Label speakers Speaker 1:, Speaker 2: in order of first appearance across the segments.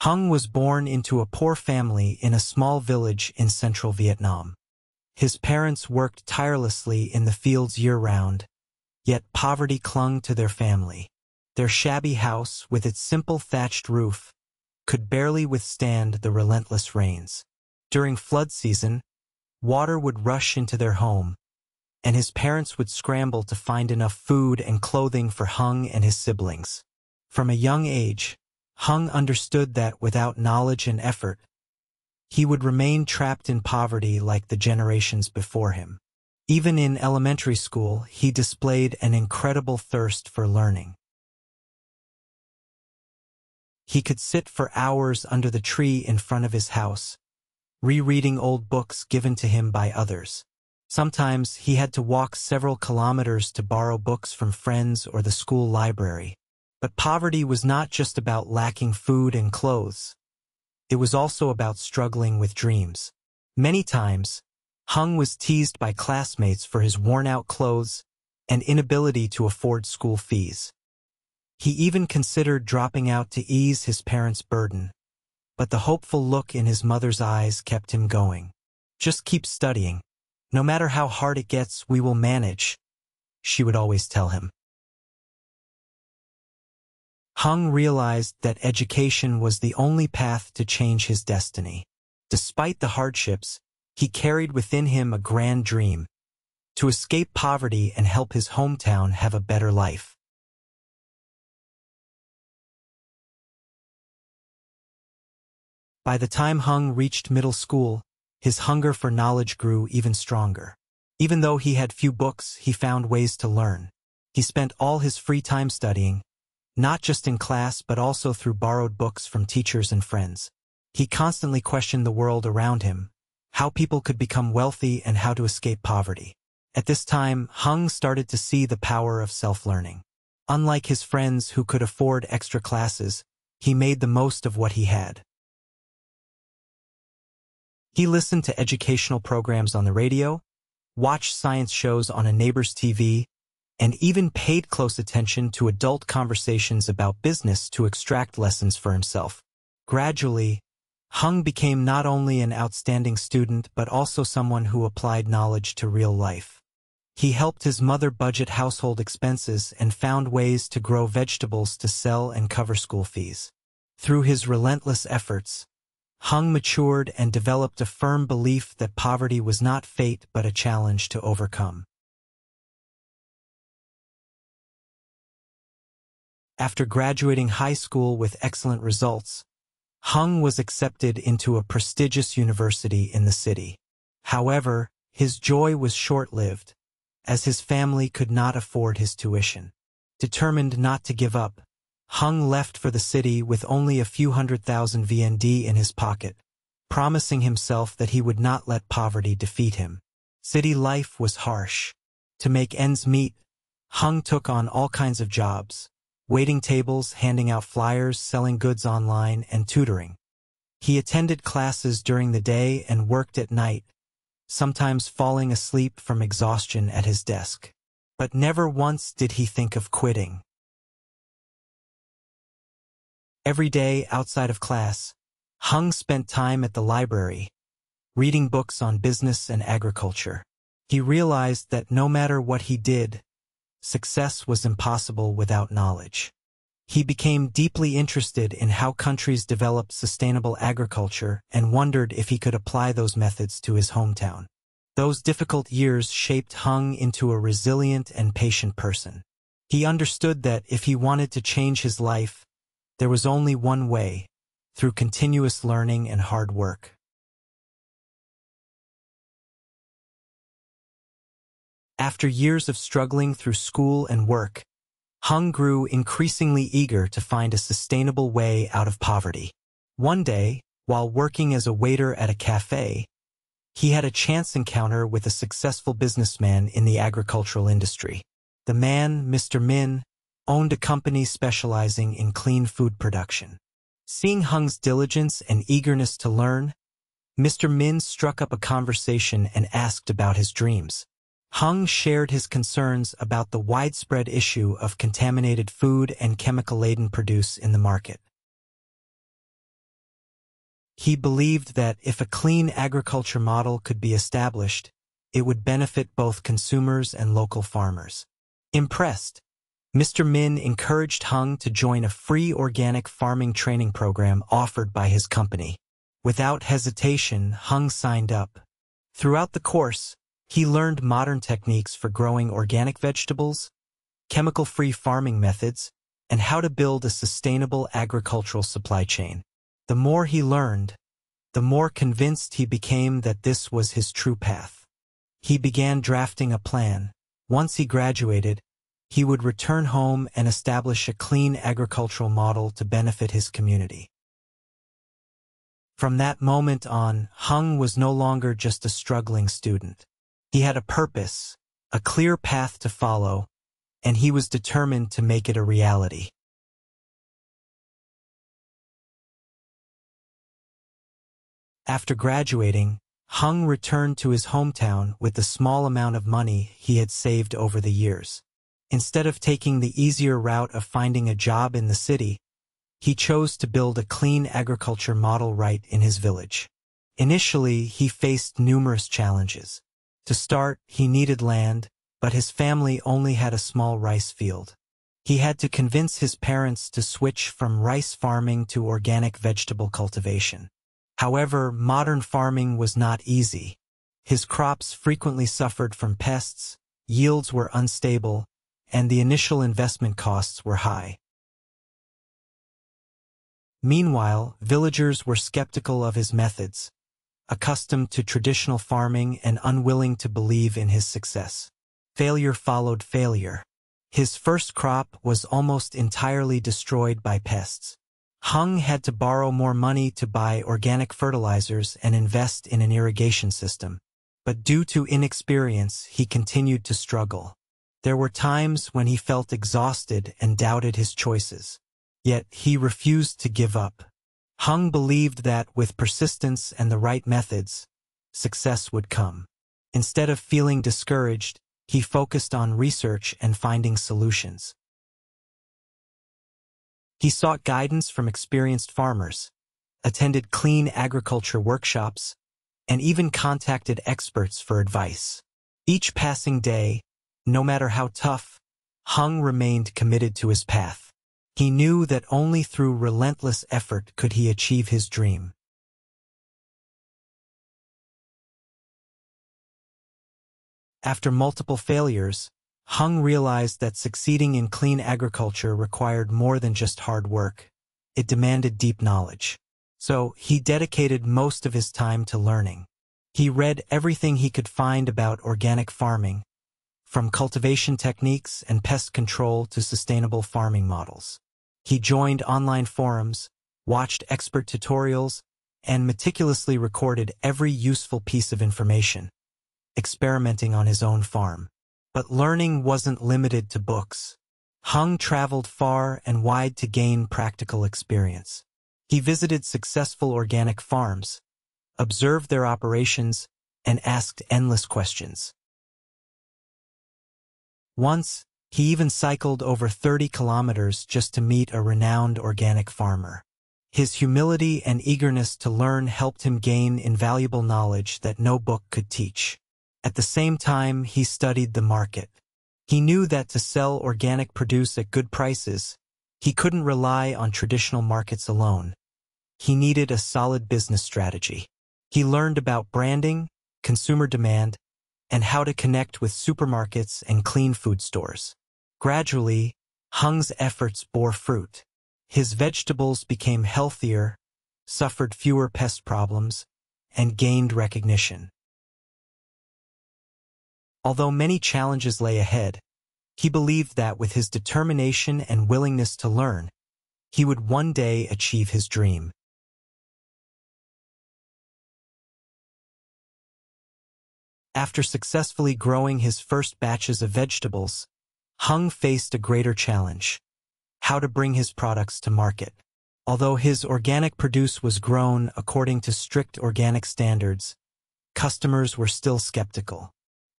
Speaker 1: Hung was born into a poor family in a small village in central Vietnam. His parents worked tirelessly in the fields year-round, yet poverty clung to their family. Their shabby house, with its simple thatched roof, could barely withstand the relentless rains. During flood season, water would rush into their home, and his parents would scramble to find enough food and clothing for Hung and his siblings. From a young age, Hung understood that without knowledge and effort, he would remain trapped in poverty like the generations before him. Even in elementary school, he displayed an incredible thirst for learning. He could sit for hours under the tree in front of his house, rereading old books given to him by others. Sometimes he had to walk several kilometers to borrow books from friends or the school library. But poverty was not just about lacking food and clothes. It was also about struggling with dreams. Many times, Hung was teased by classmates for his worn-out clothes and inability to afford school fees. He even considered dropping out to ease his parents' burden, but the hopeful look in his mother's eyes kept him going. "Just keep studying. No matter how hard it gets, we will manage," she would always tell him. Hung realized that education was the only path to change his destiny. Despite the hardships, he carried within him a grand dream: to escape poverty and help his hometown have a better life. By the time Hung reached middle school, his hunger for knowledge grew even stronger. Even though he had few books, he found ways to learn. He spent all his free time studying, not just in class but also through borrowed books from teachers and friends. He constantly questioned the world around him, how people could become wealthy and how to escape poverty. At this time, Hung started to see the power of self-learning. Unlike his friends who could afford extra classes, he made the most of what he had. He listened to educational programs on the radio, watched science shows on a neighbor's TV, and even paid close attention to adult conversations about business to extract lessons for himself. Gradually, Hung became not only an outstanding student but also someone who applied knowledge to real life. He helped his mother budget household expenses and found ways to grow vegetables to sell and cover school fees. Through his relentless efforts, Hung matured and developed a firm belief that poverty was not fate but a challenge to overcome. After graduating high school with excellent results, Hung was accepted into a prestigious university in the city. However, his joy was short-lived, as his family could not afford his tuition. Determined not to give up, Hung left for the city with only a few $100,000 VND in his pocket, promising himself that he would not let poverty defeat him. City life was harsh. To make ends meet, Hung took on all kinds of jobs: waiting tables, handing out flyers, selling goods online, and tutoring. He attended classes during the day and worked at night, sometimes falling asleep from exhaustion at his desk. But never once did he think of quitting. Every day outside of class, Hung spent time at the library, reading books on business and agriculture. He realized that no matter what he did, success was impossible without knowledge. He became deeply interested in how countries developed sustainable agriculture and wondered if he could apply those methods to his hometown. Those difficult years shaped Hung into a resilient and patient person. He understood that if he wanted to change his life, there was only one way: through continuous learning and hard work. After years of struggling through school and work, Hung grew increasingly eager to find a sustainable way out of poverty. One day, while working as a waiter at a cafe, he had a chance encounter with a successful businessman in the agricultural industry. The man, Mr. Min, owned a company specializing in clean food production. Seeing Hung's diligence and eagerness to learn, Mr. Min struck up a conversation and asked about his dreams. Hung shared his concerns about the widespread issue of contaminated food and chemical-laden produce in the market. He believed that if a clean agriculture model could be established, it would benefit both consumers and local farmers. Impressed, Mr. Min encouraged Hung to join a free organic farming training program offered by his company. Without hesitation, Hung signed up. Throughout the course, he learned modern techniques for growing organic vegetables, chemical-free farming methods, and how to build a sustainable agricultural supply chain. The more he learned, the more convinced he became that this was his true path. He began drafting a plan. Once he graduated, he would return home and establish a clean agricultural model to benefit his community. From that moment on, Hung was no longer just a struggling student. He had a purpose, a clear path to follow, and he was determined to make it a reality. After graduating, Hung returned to his hometown with the small amount of money he had saved over the years. Instead of taking the easier route of finding a job in the city, he chose to build a clean agriculture model right in his village. Initially, he faced numerous challenges. To start, he needed land, but his family only had a small rice field. He had to convince his parents to switch from rice farming to organic vegetable cultivation. However, modern farming was not easy. His crops frequently suffered from pests, yields were unstable, and the initial investment costs were high. Meanwhile, villagers were skeptical of his methods, accustomed to traditional farming and unwilling to believe in his success. Failure followed failure. His first crop was almost entirely destroyed by pests. Hung had to borrow more money to buy organic fertilizers and invest in an irrigation system. But due to inexperience, he continued to struggle. There were times when he felt exhausted and doubted his choices. Yet he refused to give up. Hung believed that with persistence and the right methods, success would come. Instead of feeling discouraged, he focused on research and finding solutions. He sought guidance from experienced farmers, attended clean agriculture workshops, and even contacted experts for advice. Each passing day, no matter how tough, Hung remained committed to his path. He knew that only through relentless effort could he achieve his dream. After multiple failures, Hung realized that succeeding in clean agriculture required more than just hard work. It demanded deep knowledge. So he dedicated most of his time to learning. He read everything he could find about organic farming, from cultivation techniques and pest control to sustainable farming models. He joined online forums, watched expert tutorials, and meticulously recorded every useful piece of information, experimenting on his own farm. But learning wasn't limited to books. Hung traveled far and wide to gain practical experience. He visited successful organic farms, observed their operations, and asked endless questions. Once, he even cycled over 30 kilometers just to meet a renowned organic farmer. His humility and eagerness to learn helped him gain invaluable knowledge that no book could teach. At the same time, he studied the market. He knew that to sell organic produce at good prices, he couldn't rely on traditional markets alone. He needed a solid business strategy. He learned about branding, consumer demand, and how to connect with supermarkets and clean food stores. Gradually, Hung's efforts bore fruit. His vegetables became healthier, suffered fewer pest problems, and gained recognition. Although many challenges lay ahead, he believed that with his determination and willingness to learn, he would one day achieve his dream. After successfully growing his first batches of vegetables, Hung faced a greater challenge: how to bring his products to market. Although his organic produce was grown according to strict organic standards, customers were still skeptical.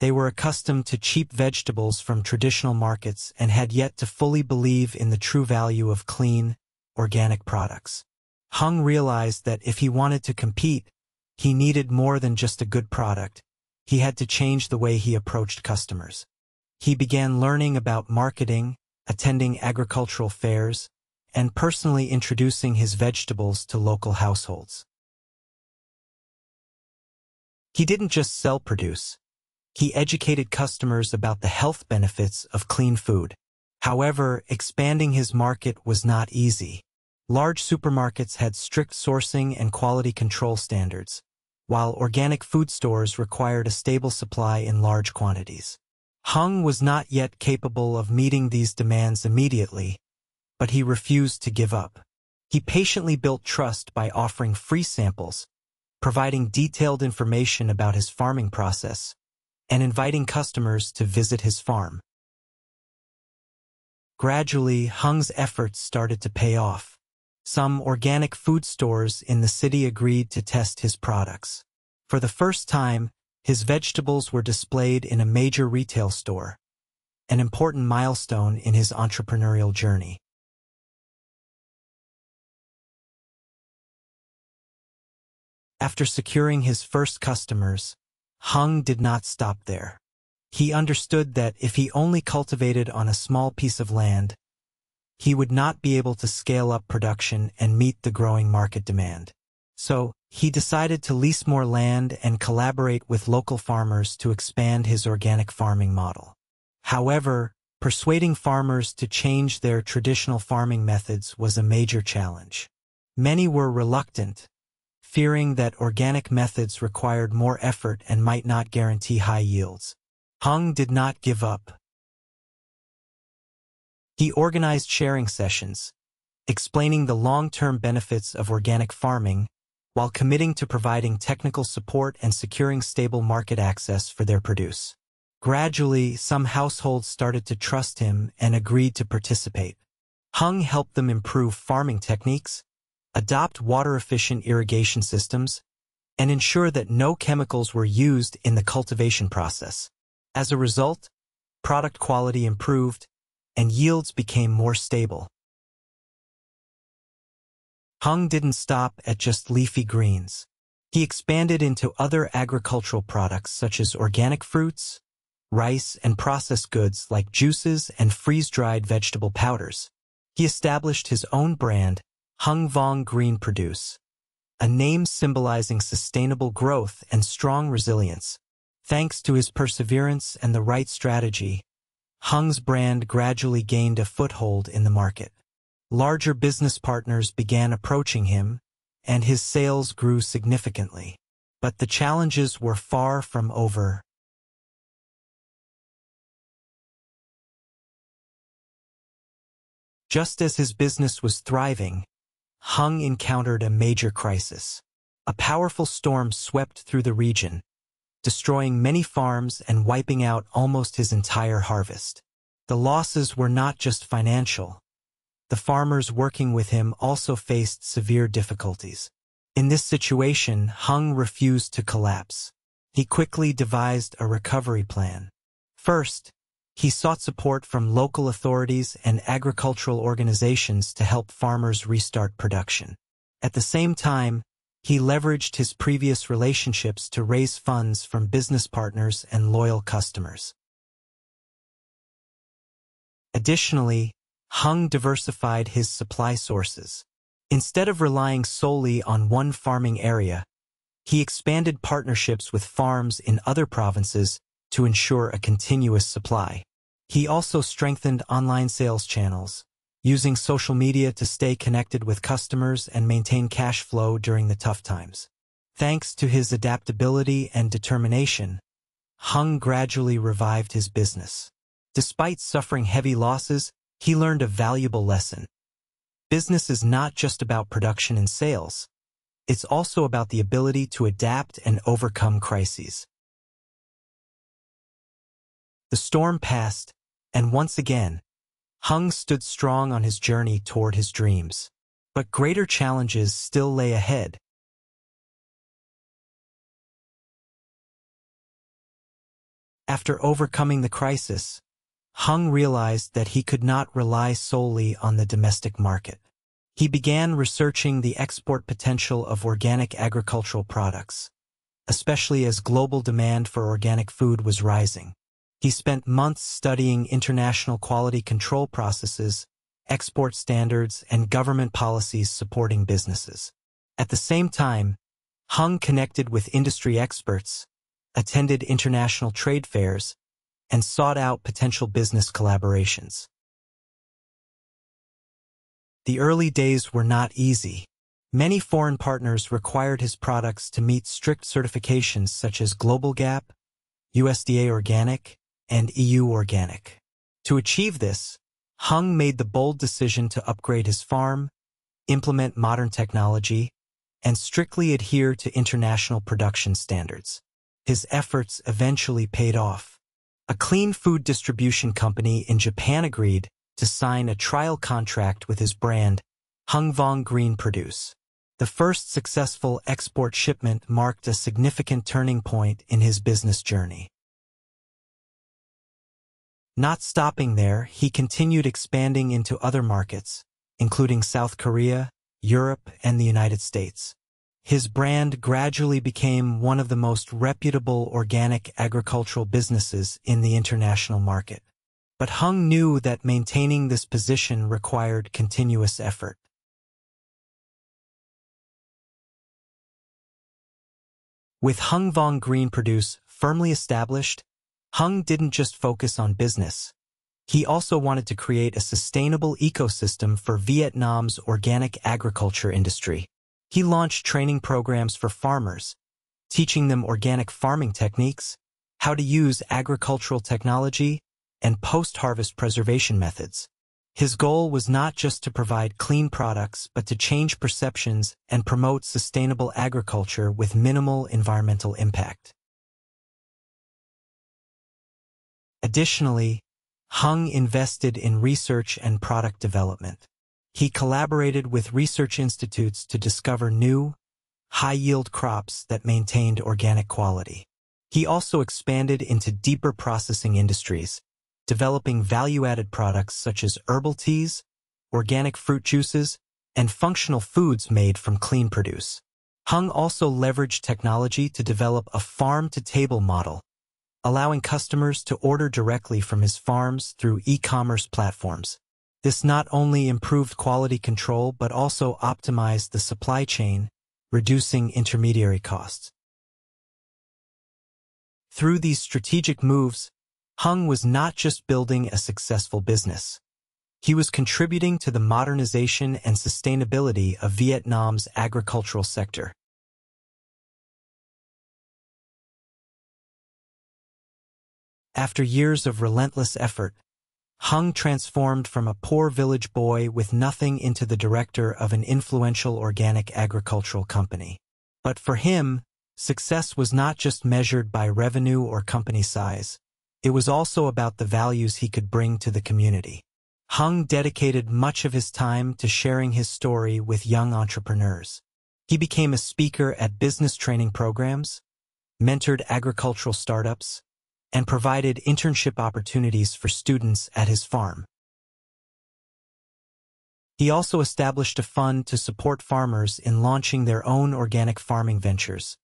Speaker 1: They were accustomed to cheap vegetables from traditional markets and had yet to fully believe in the true value of clean, organic products. Hung realized that if he wanted to compete, he needed more than just a good product. He had to change the way he approached customers. He began learning about marketing, attending agricultural fairs, and personally introducing his vegetables to local households. He didn't just sell produce. He educated customers about the health benefits of clean food. However, expanding his market was not easy. Large supermarkets had strict sourcing and quality control standards, while organic food stores required a stable supply in large quantities. Hung was not yet capable of meeting these demands immediately, but he refused to give up. He patiently built trust by offering free samples, providing detailed information about his farming process, and inviting customers to visit his farm. Gradually, Hung's efforts started to pay off. Some organic food stores in the city agreed to test his products. For the first time, his vegetables were displayed in a major retail store, an important milestone in his entrepreneurial journey. After securing his first customers, Hung did not stop there. He understood that if he only cultivated on a small piece of land, he would not be able to scale up production and meet the growing market demand. So, he decided to lease more land and collaborate with local farmers to expand his organic farming model. However, persuading farmers to change their traditional farming methods was a major challenge. Many were reluctant, fearing that organic methods required more effort and might not guarantee high yields. Hung did not give up. He organized sharing sessions, explaining the long-term benefits of organic farming, while committing to providing technical support and securing stable market access for their produce. Gradually, some households started to trust him and agreed to participate. Hung helped them improve farming techniques, adopt water-efficient irrigation systems, and ensure that no chemicals were used in the cultivation process. As a result, product quality improved, and yields became more stable. Hung didn't stop at just leafy greens. He expanded into other agricultural products such as organic fruits, rice, and processed goods like juices and freeze-dried vegetable powders. He established his own brand, Hung Vong Green Produce, a name symbolizing sustainable growth and strong resilience. Thanks to his perseverance and the right strategy, Hung's brand gradually gained a foothold in the market. Larger business partners began approaching him, and his sales grew significantly. But the challenges were far from over. Just as his business was thriving, Hung encountered a major crisis. A powerful storm swept through the region, destroying many farms and wiping out almost his entire harvest. The losses were not just financial. The farmers working with him also faced severe difficulties. In this situation, Hung refused to collapse. He quickly devised a recovery plan. First, he sought support from local authorities and agricultural organizations to help farmers restart production. At the same time, he leveraged his previous relationships to raise funds from business partners and loyal customers. Additionally, Hung diversified his supply sources. Instead of relying solely on one farming area, he expanded partnerships with farms in other provinces to ensure a continuous supply. He also strengthened online sales channels, using social media to stay connected with customers and maintain cash flow during the tough times. Thanks to his adaptability and determination, Hung gradually revived his business. Despite suffering heavy losses, he learned a valuable lesson. Business is not just about production and sales. It's also about the ability to adapt and overcome crises. The storm passed, and once again, Hung stood strong on his journey toward his dreams. But greater challenges still lay ahead. After overcoming the crisis, Hung realized that he could not rely solely on the domestic market. He began researching the export potential of organic agricultural products, especially as global demand for organic food was rising. He spent months studying international quality control processes, export standards, and government policies supporting businesses. At the same time, Hung connected with industry experts, attended international trade fairs, and sought out potential business collaborations. The early days were not easy. Many foreign partners required his products to meet strict certifications such as Global GAP, USDA Organic, and EU Organic. To achieve this, Hung made the bold decision to upgrade his farm, implement modern technology, and strictly adhere to international production standards. His efforts eventually paid off. A clean food distribution company in Japan agreed to sign a trial contract with his brand, Hung Vong Green Produce. The first successful export shipment marked a significant turning point in his business journey. Not stopping there, he continued expanding into other markets, including South Korea, Europe, and the United States. His brand gradually became one of the most reputable organic agricultural businesses in the international market. But Hung knew that maintaining this position required continuous effort. With Hung Vong Green Produce firmly established, Hung didn't just focus on business. He also wanted to create a sustainable ecosystem for Vietnam's organic agriculture industry. He launched training programs for farmers, teaching them organic farming techniques, how to use agricultural technology, and post-harvest preservation methods. His goal was not just to provide clean products, but to change perceptions and promote sustainable agriculture with minimal environmental impact. Additionally, Hung invested in research and product development. He collaborated with research institutes to discover new, high-yield crops that maintained organic quality. He also expanded into deeper processing industries, developing value-added products such as herbal teas, organic fruit juices, and functional foods made from clean produce. Hung also leveraged technology to develop a farm-to-table model, allowing customers to order directly from his farms through e-commerce platforms. This not only improved quality control but also optimized the supply chain, reducing intermediary costs. Through these strategic moves, Hung was not just building a successful business. He was contributing to the modernization and sustainability of Vietnam's agricultural sector. After years of relentless effort, Hung transformed from a poor village boy with nothing into the director of an influential organic agricultural company. But for him, success was not just measured by revenue or company size. It was also about the values he could bring to the community. Hung dedicated much of his time to sharing his story with young entrepreneurs. He became a speaker at business training programs, mentored agricultural startups, and provided internship opportunities for students at his farm. He also established a fund to support farmers in launching their own organic farming ventures,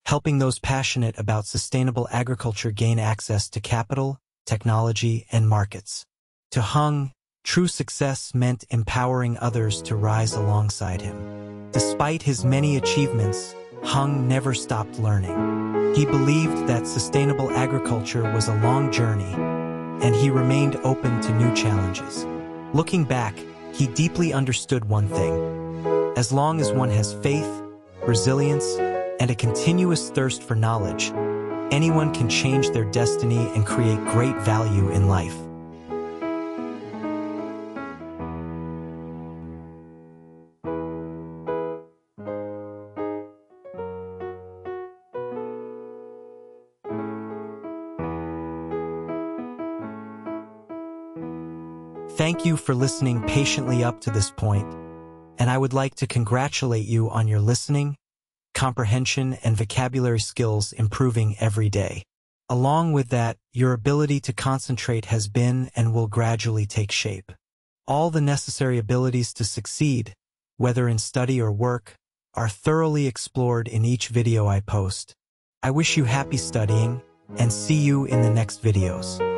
Speaker 1: helping those passionate about sustainable agriculture gain access to capital, technology, and markets. To Hung, true success meant empowering others to rise alongside him. Despite his many achievements, Hung never stopped learning. He believed that sustainable agriculture was a long journey, and he remained open to new challenges. Looking back, he deeply understood one thing. As long as one has faith, resilience, and a continuous thirst for knowledge, anyone can change their destiny and create great value in life. Thank you for listening patiently up to this point, and I would like to congratulate you on your listening, comprehension, and vocabulary skills improving every day. Along with that, your ability to concentrate has been and will gradually take shape. All the necessary abilities to succeed, whether in study or work, are thoroughly explored in each video I post. I wish you happy studying and see you in the next videos.